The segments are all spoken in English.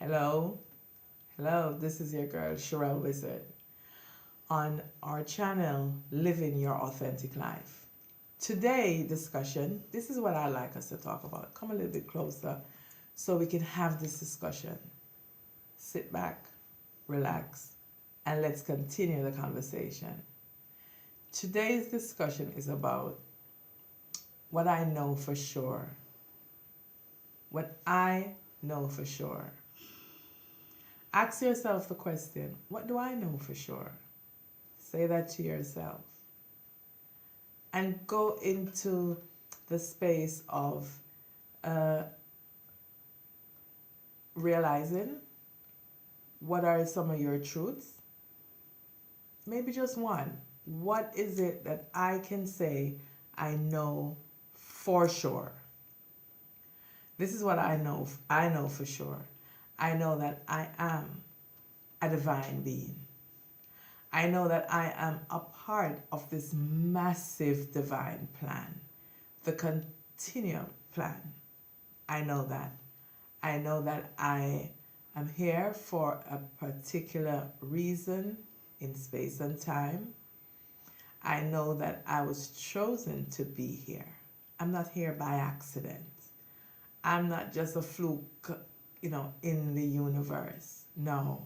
Hello, hello, this is your girl Sherelle Wizard on our channel Living Your Authentic Life. Today discussion, this is what I like us to talk about. Come a little bit closer so we can have this discussion. Sit back, relax, and let's continue the conversation. Today's discussion is about what I know for sure. What I know for sure. Ask yourself the question, what do I know for sure? Say that to yourself. And go into the space of realizing what are some of your truths. Maybe just one. What is it that I can say I know for sure? This is what I know. I know for sure. I know that I am a divine being. I know that I am a part of this massive divine plan, the continuum plan. I know that. I know that I am here for a particular reason in space and time. I know that I was chosen to be here. I'm not here by accident. I'm not just a fluke, in the universe. No,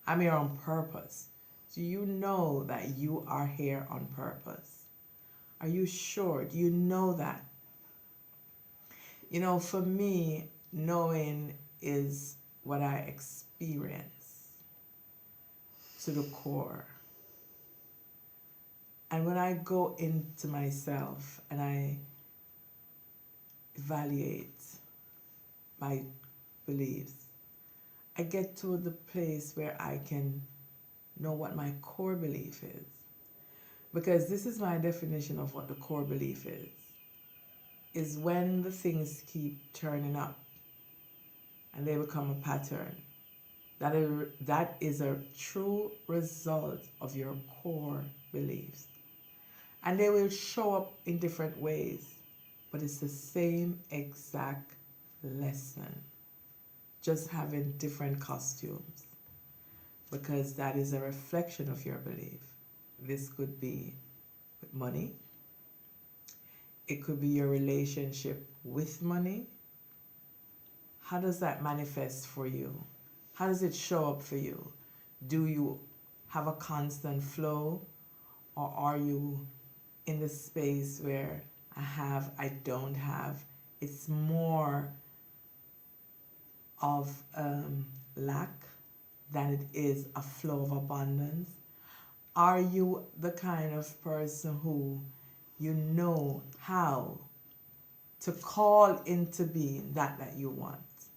I'm here on purpose. Do you know that you are here on purpose? Are you sure? Do you know that? For me, knowing is what I experience to the core. And when I go into myself and I evaluate my beliefs, I get to the place where I can know what my core belief is. Because this is my definition of what the core belief is when the things keep turning up and they become a pattern. That is a true result of your core beliefs. And they will show up in different ways, but it's the same exact lesson, just having different costumes, because that is a reflection of your belief. This could be with money. It could be your relationship with money. How does that manifest for you? How does it show up for you? Do you have a constant flow, or are you in the space where I have, I don't have? It's more of lack than it is a flow of abundance. Are you the kind of person who you know how to call into being that you want?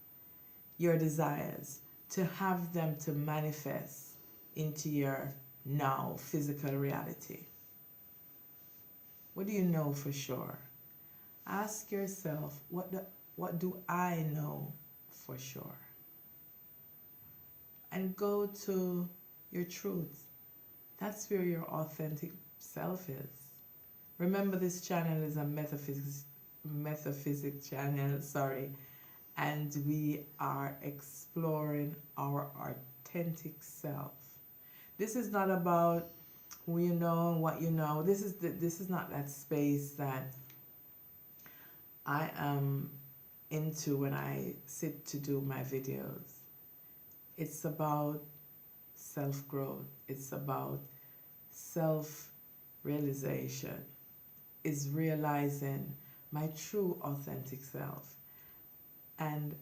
Your desires, to have them to manifest into your now physical reality. What do you know for sure? Ask yourself, what do I know for sure? And go to your truth. That's where your authentic self is. Remember, this channel is a metaphysics channel, and we are exploring our authentic self. This is not about who you know and what you know. This is not that space that I am into when I sit to do my videos. It's about self-growth. It's about self-realization. Is realizing my true authentic self. And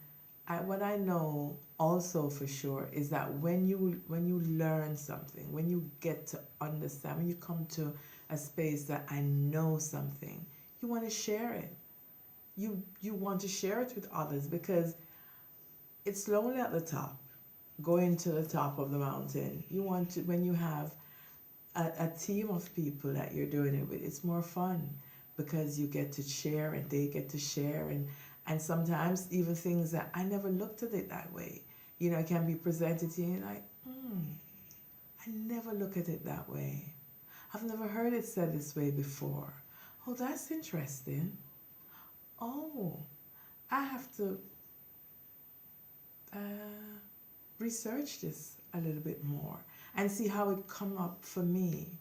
what I know also for sure is that when you learn something, when you get to understand, when you come to a space that I know something, you want to share it. You want to share it with others, because it's lonely at the top, going to the top of the mountain. You want to, when you have a team of people that you're doing it with, it's more fun, because you get to share and they get to share, and sometimes even things that I never looked at it that way, it can be presented to you and you're like, I never look at it that way. I've never heard it said this way before. Oh, that's interesting. Oh, I have to research this a little bit more and see how it come up for me.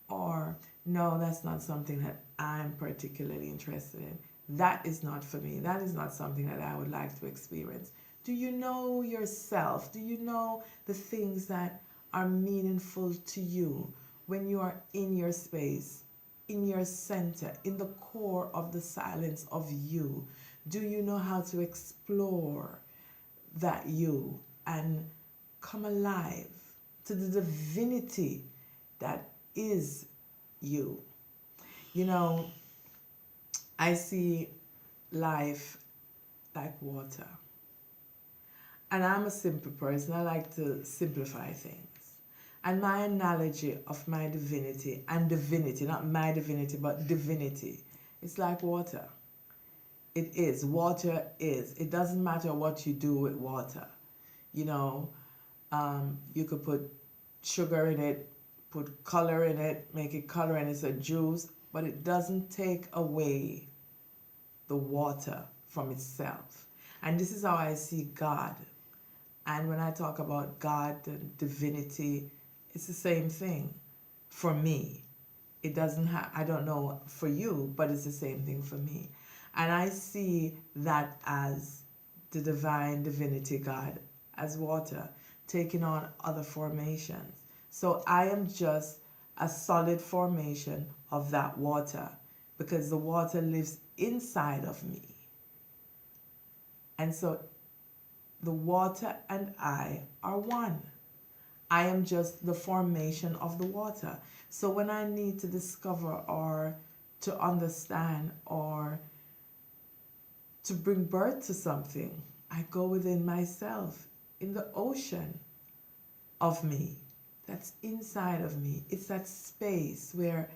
Or, no, that's not something that I'm particularly interested in. That is not for me. That is not something that I would like to experience. Do you know yourself? Do you know the things that are meaningful to you when you are in your space, in your center, in the core of the silence of you? Do you know how to explore that you and come alive to the divinity that is you? You know, I see life like water. And I'm a simple person. I like to simplify things. And my analogy of my divinity, and divinity, not my divinity, but divinity, it's like water. It is. Water is. It doesn't matter what you do with water. You know, you could put sugar in it, put color in it, make it color, and it's a juice, but it doesn't take away the water from itself. And this is how I see God. And when I talk about God and divinity, it's the same thing for me. It doesn't have, I don't know for you, but it's the same thing for me. And I see that as the divine divinity God, as water, taking on other formations. So I am just a solid formation of that water because the water lives inside of me. And so the water and I are one. I am just the formation of the water. So when I need to discover or to understand or to bring birth to something, I go within myself, in the ocean of me that's inside of me. It's that space where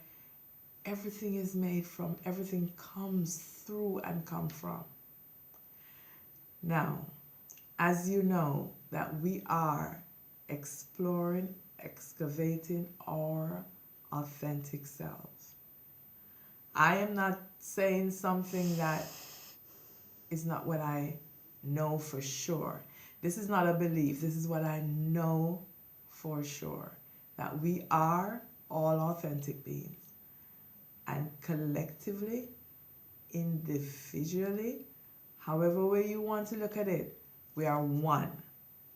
everything is made from, everything comes through and come from. Now, as you know, that we are exploring, excavating our authentic selves. I am not saying something that is not what I know for sure. This is not a belief. This is what I know for sure. That we are all authentic beings. And collectively, individually, however way you want to look at it, we are one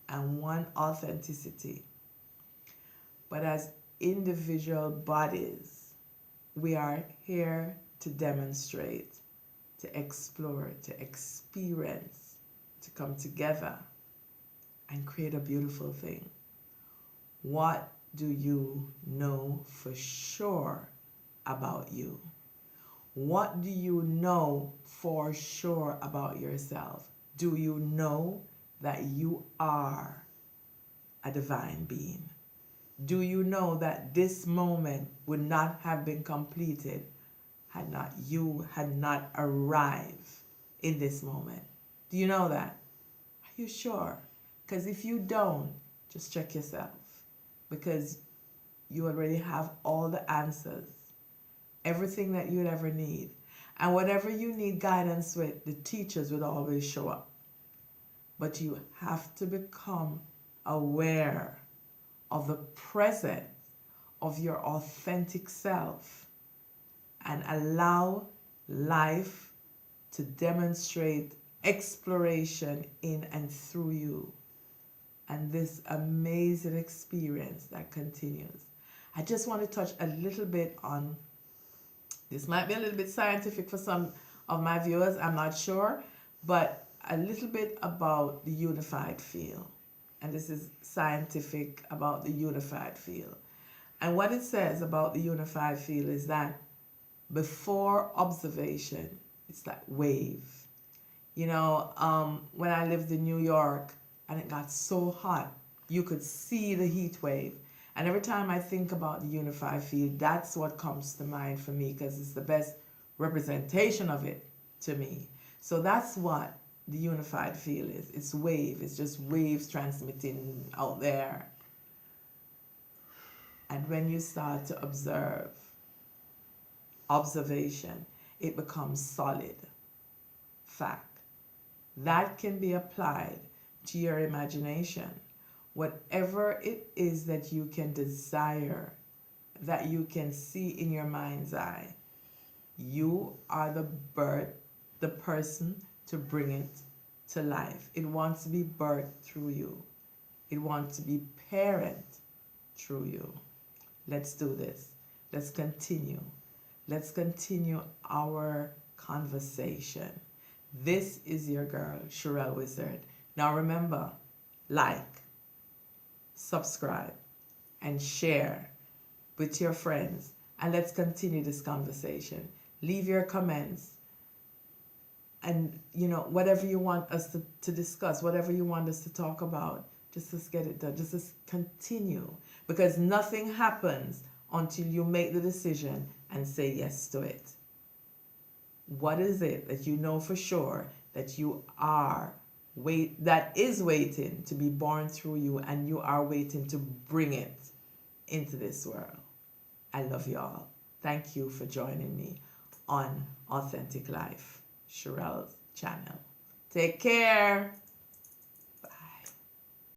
and one authenticity. But as individual bodies, we are here to demonstrate, to explore, to experience, to come together and create a beautiful thing. What do you know for sure about you? What do you know for sure about yourself? Do you know that you are a divine being? Do you know that this moment would not have been completed had not arrived in this moment? Do you know that? Are you sure? Because if you don't, just check yourself. Because you already have all the answers. Everything that you'd ever need. And whatever you need guidance with, the teachers will always show up. But you have to become aware of the presence of your authentic self and allow life to demonstrate exploration in and through you. And this amazing experience that continues. I just want to touch a little bit on, this might be a little bit scientific for some of my viewers, I'm not sure, but a little bit about the unified field. And this is scientific about the unified field. And what it says about the unified field is that before observation, it's like wave. You know, when I lived in New York and it got so hot, you could see the heat wave. And every time I think about the unified field, that's what comes to mind for me because it's the best representation of it to me. So that's what the unified field is. It's wave. It's just waves transmitting out there. And when you start to observe, observation, it becomes solid fact. That can be applied to your imagination. Whatever it is that you can desire, that you can see in your mind's eye, you are the person to bring it to life. It wants to be birthed through you. It wants to be parent through you. Let's do this. Let's continue. Let's continue our conversation. This is your girl, Sherelle Wizard. Now remember, like, subscribe, and share with your friends. And let's continue this conversation. Leave your comments. And, whatever you want us to discuss, whatever you want us to talk about, just get it done. Just continue. Because nothing happens until you make the decision and say yes to it. What is it that you know for sure that you are that is waiting to be born through you, and you are waiting to bring it into this world? I love y'all. Thank you for joining me on Authentic Life, Sherelle's channel. Take care.